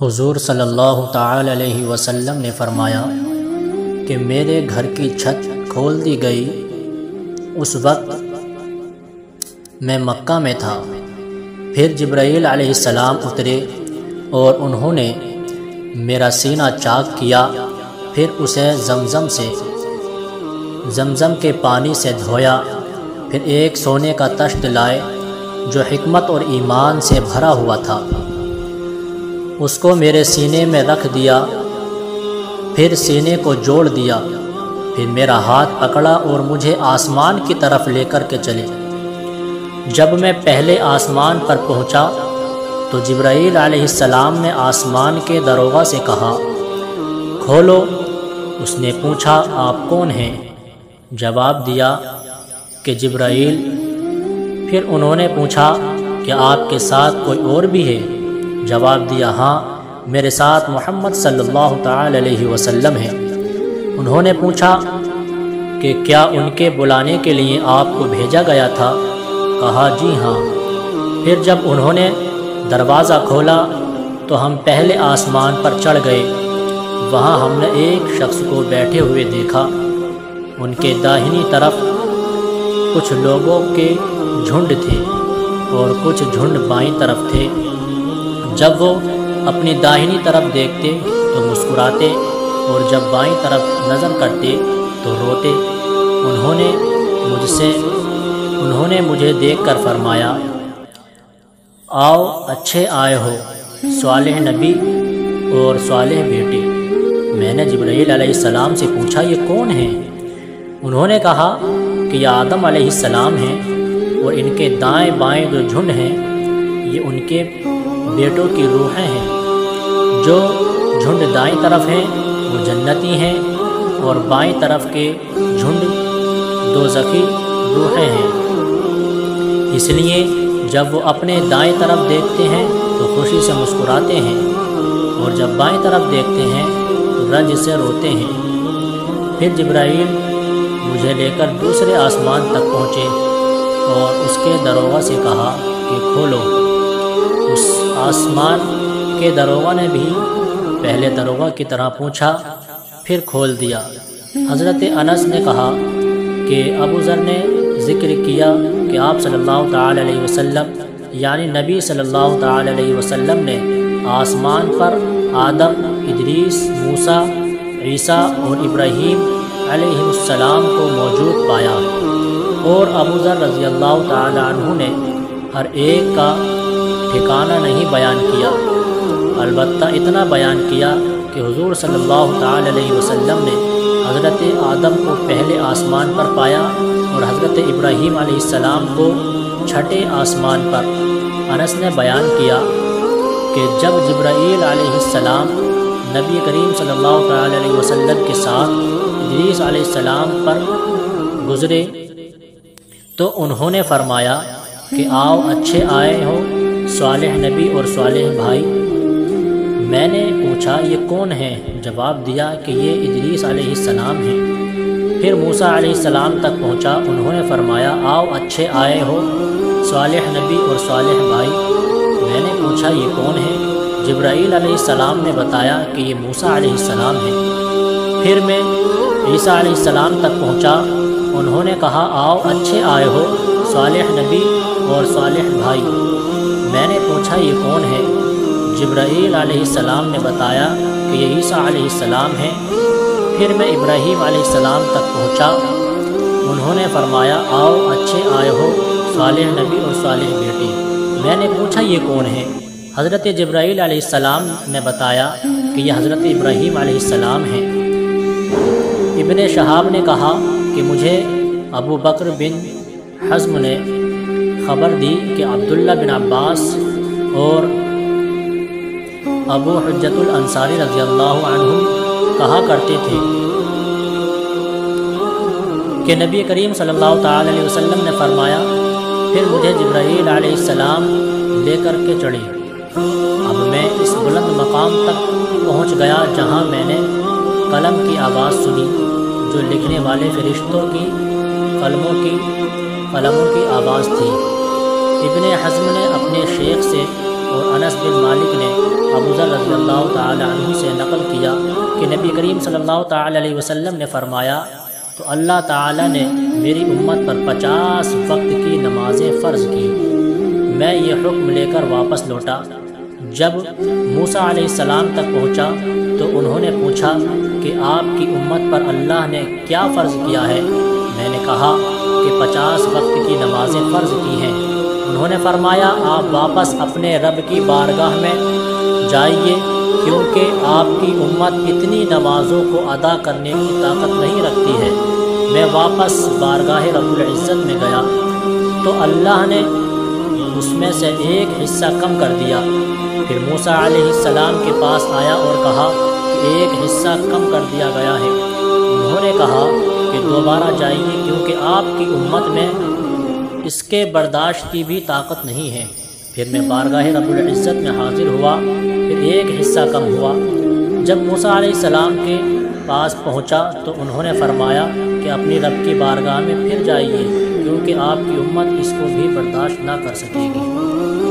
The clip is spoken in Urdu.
حضور صلی اللہ تعالی علیہ وسلم نے فرمایا کہ میرے گھر کی چھت کھول دی گئی۔ اس وقت میں مکہ میں تھا۔ پھر جبرائیل علیہ السلام اترے اور انہوں نے میرا سینہ چاک کیا، پھر اسے زمزم کے پانی سے دھویا، پھر ایک سونے کا طشت لائے جو حکمت اور ایمان سے بھرا ہوا تھا، اس کو میرے سینے میں رکھ دیا، پھر سینے کو جوڑ دیا، پھر میرا ہاتھ پکڑا اور مجھے آسمان کی طرف لے کر کے چلے۔ جب میں پہلے آسمان پر پہنچا تو جبرائیل علیہ السلام نے آسمان کے دروغہ سے کہا، کھولو۔ اس نے پوچھا، آپ کون ہیں؟ جواب دیا کہ جبرائیل۔ پھر انہوں نے پوچھا کہ آپ کے ساتھ کوئی اور بھی ہے؟ جواب دیا، ہاں، میرے ساتھ محمد صلی اللہ تعالی علیہ وسلم ہے۔ انہوں نے پوچھا کہ کیا ان کے بلانے کے لیے آپ کو بھیجا گیا تھا؟ کہا، جی ہاں۔ پھر جب انہوں نے دروازہ کھولا تو ہم پہلے آسمان پر چڑھ گئے۔ وہاں ہم نے ایک شخص کو بیٹھے ہوئے دیکھا۔ ان کے داہنی طرف کچھ لوگوں کے جھنڈ تھے اور کچھ جھنڈ بائیں طرف تھے۔ جب وہ اپنی داہنی طرف دیکھتے تو مسکراتے اور جب بائیں طرف نظر کرتے تو روتے۔ انہوں نے مجھے دیکھ کر فرمایا، آؤ، اچھے آئے ہو، صالح نبی اور صالح بیٹے۔ میں نے جبرائیل علیہ السلام سے پوچھا، یہ کون ہیں؟ انہوں نے کہا کہ یہ آدم علیہ السلام ہیں، اور ان کے دائیں بائیں جو جھنڈ ہیں یہ ان کے بیٹوں کی روحیں ہیں۔ جو جھنڈ دائیں طرف ہیں وہ جنتی ہیں، اور بائیں طرف کے جھنڈ دوزخی روحیں ہیں۔ اس لیے جب وہ اپنے دائیں طرف دیکھتے ہیں تو خوشی سے مسکراتے ہیں، اور جب بائیں طرف دیکھتے ہیں تو رنج سے روتے ہیں۔ پھر جبرائیل مجھے لے کر دوسرے آسمان تک پہنچے اور اس کے دروغہ سے کہا کہ کھولو۔ اس آسمان کے دروغہ نے بھی پہلے دروغہ کی طرح پوچھا، پھر کھول دیا۔ حضرت انس نے کہا کہ ابو ذر نے ذکر کیا کہ آپ صلی اللہ تعالی علیہ وسلم یعنی نبی صلی اللہ تعالی علیہ وسلم نے آسمان پر آدم، ادریس، موسیٰ، عیسیٰ اور ابراہیم علیہ السلام کو موجود پایا، اور ابو ذر رضی اللہ تعالی عنہ نے ہر ایک کا ٹھکانہ نہیں بیان کیا، البتہ اتنا بیان کیا کہ حضور صلی اللہ تعالی علیہ وسلم نے حضرت آدم کو پہلے آسمان پر پایا اور حضرت ابراہیم علیہ السلام کو چھٹے آسمان پر۔ انس نے بیان کیا کہ جب جبرائیل علیہ السلام نبی کریم صلی اللہ تعالی علیہ وسلم کے ساتھ ادریس علیہ السلام پر گزرے تو انہوں نے فرمایا کہ آؤ، اچھے آئے ہو، صالح نبی اور صالح بھائی۔ میں نے پوچھا، یہ کون ہیں؟ جواب دیا کہ یہ ادریس علیہ السلام ہیں۔ پھر موسیٰ علیہ السلام تک پہنچا۔ انہوں نے فرمایا، آؤ، اچھے آئے ہو، صالح نبی اور صالح بھائی۔ میں نے پوچھا، یہ کون ہیں؟ جبرائیل علیہ السلام نے بتایا کہ یہ موسیٰ علیہ السلام ہیں۔ پھر میں عیسیٰ علیہ السلام تک پہنچا۔ انہوں نے کہا، آؤ، اچھے آئے ہو، صالح نبی اور صالح بھائی۔ میں نے پوچھا، یہ کون ہے؟ جبرائیل علیہ السلام نے بتایا کہ یہ عیسیٰ علیہ السلام ہیں۔ پھر میں ابراہیم علیہ السلام تک پہنچا۔ انہوں نے فرمایا، آؤ، اچھے آئے ہو، صالح نبی اور صالح بیٹے۔ میں نے پوچھا، یہ کون ہے؟ حضرت جبرائیل علیہ السلام نے بتایا کہ یہ حضرت ابراہیم علیہ السلام ہیں۔ ابن شہاب نے کہا کہ مجھے ابو بکر بن حزم نے خبر دی کہ عبداللہ بن عباس اور ابو حجت الانصاری رضی اللہ عنہ کہا کرتے تھے کہ نبی کریم صلی اللہ تعالی علیہ وسلم نے فرمایا، پھر مجھے جبرائیل علیہ السلام لے کر کے چڑھے۔ اب میں اس بلند مقام تک پہنچ گیا جہاں میں نے قلم کی آواز سنی، جو لکھنے والے فرشتوں کی قلموں کی آواز تھی۔ ابن حزم نے اپنے شیخ سے اور انس بن مالک نے ابو ذر رضی اللہ تعالی عنہ سے نقل کیا کہ نبی کریم صلی اللہ تعالی علیہ وسلم نے فرمایا تو اللہ تعالی نے میری امت پر 50 وقت کی نمازیں فرض کی۔ میں یہ حکم لے کر واپس لوٹا۔ جب موسیٰ علیہ السلام تک پہنچا تو انہوں نے پوچھا کہ آپ کی امت پر اللہ نے کیا فرض کیا ہے؟ میں نے کہا کہ 50 وقت کی نمازیں فرض کی ہیں۔ انہوں نے فرمایا آپ واپس اپنے رب کی بارگاہ میں جائیے، کیونکہ آپ کی امت اتنی نمازوں کو ادا کرنے کی طاقت نہیں رکھتی ہے۔ میں واپس بارگاہ رب العزت میں گیا تو اللہ نے اس میں سے ایک حصہ کم کر دیا۔ پھر موسیٰ علیہ السلام کے پاس آیا اور کہا کہ ایک حصہ کم کر دیا گیا ہے۔ انہوں نے کہا کہ دوبارہ جائیے، کیونکہ آپ کی امت میں اس کے برداشت کی بھی طاقت نہیں ہے۔ پھر میں بارگاہ رب العزت میں حاضر ہوا، پھر ایک حصہ کم ہوا۔ جب موسیٰ علیہ السلام کے پاس پہنچا تو انہوں نے فرمایا کہ اپنی رب کی بارگاہ میں پھر جائیے، کیونکہ آپ کی امت اس کو بھی برداشت نہ کر سکے گی۔